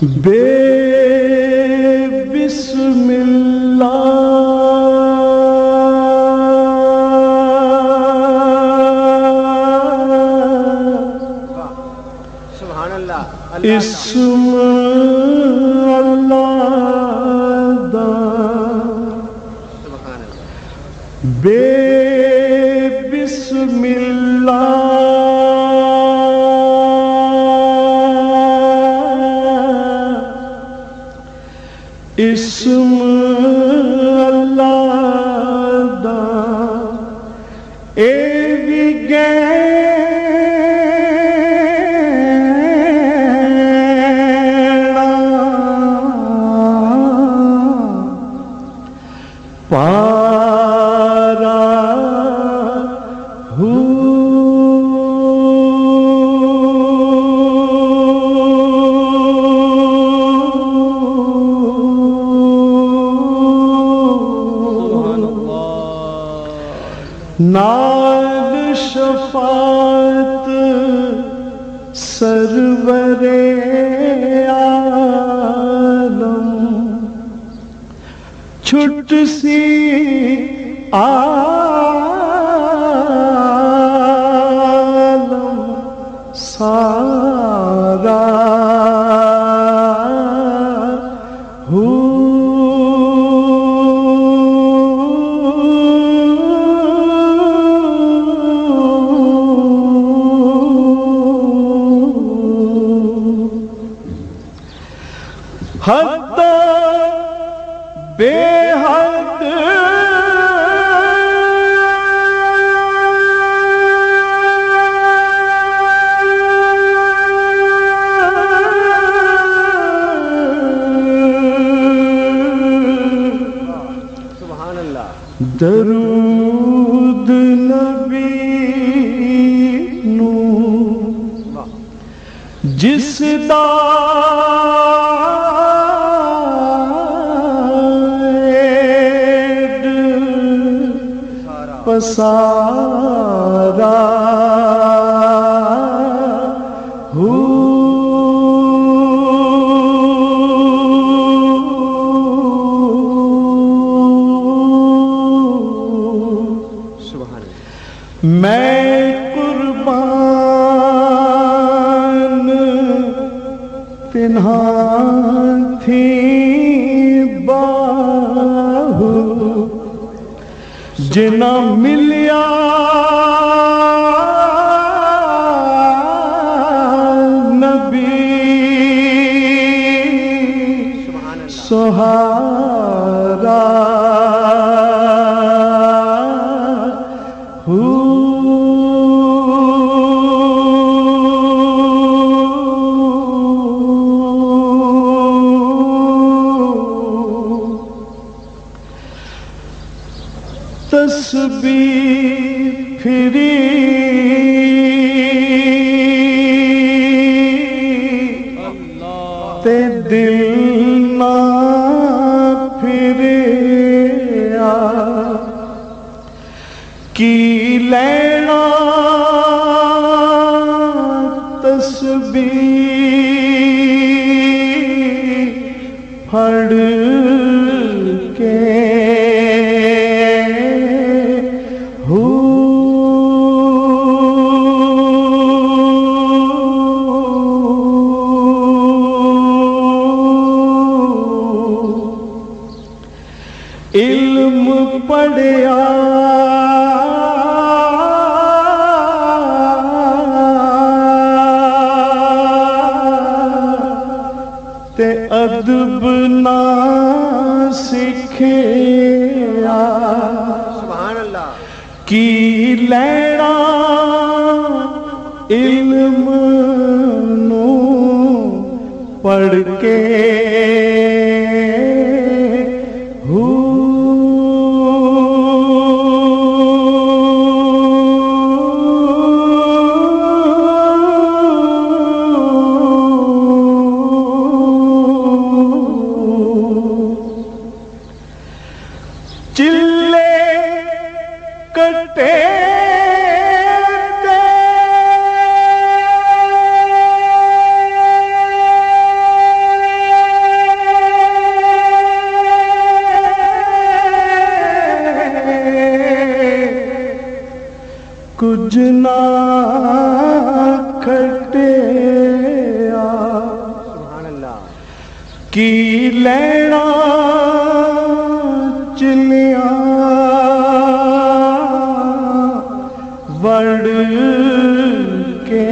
بے بسم اللہ سبحان اللہ اسم اللہ دا سبحان اللہ بے بسم اللہ اسم اللہ دا اے بھی گیڑا پارا نال شفاعت سرور عالم چھٹ سی عالم سارا حد بے حد سبحان اللہ درود نبی نو جس دا پسارا سبحان اللہ میں قربان تنہا تھی باہو جنا ملیا نبی سہارا تسبیح پھری تے دل نہ پھریا کی لینا تسبیح پھڑ کے علم پڑھیا تے ادب نہ سکھیا سبحان اللہ کی لینا علم نو پڑھ کے کچھ نہ کھٹیا سبحان اللہ کی لینا چلیاں وڑ کے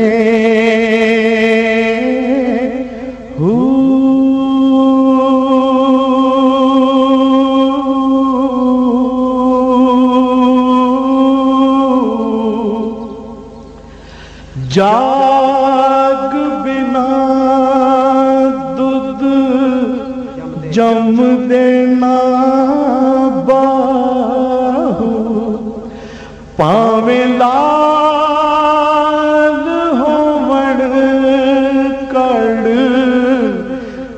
جاگ بنا دودھ جم دینا باہو پاویں لال ہومڑ کڑ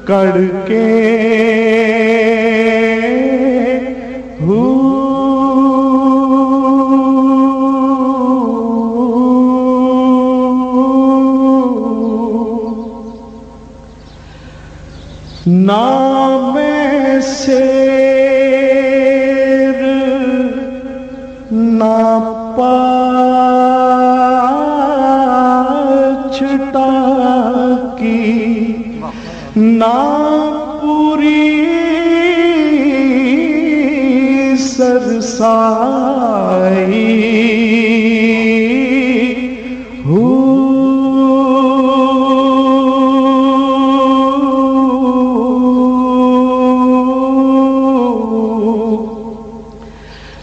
کڑ کے نام سیر نہ پاچھٹا کی نہ پوری سرسائی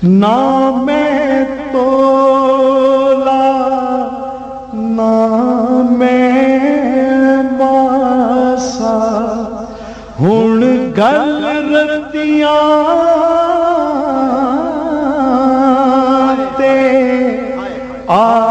نہ میں تولا نہ میں باسا ہن گل رتیاں تے آ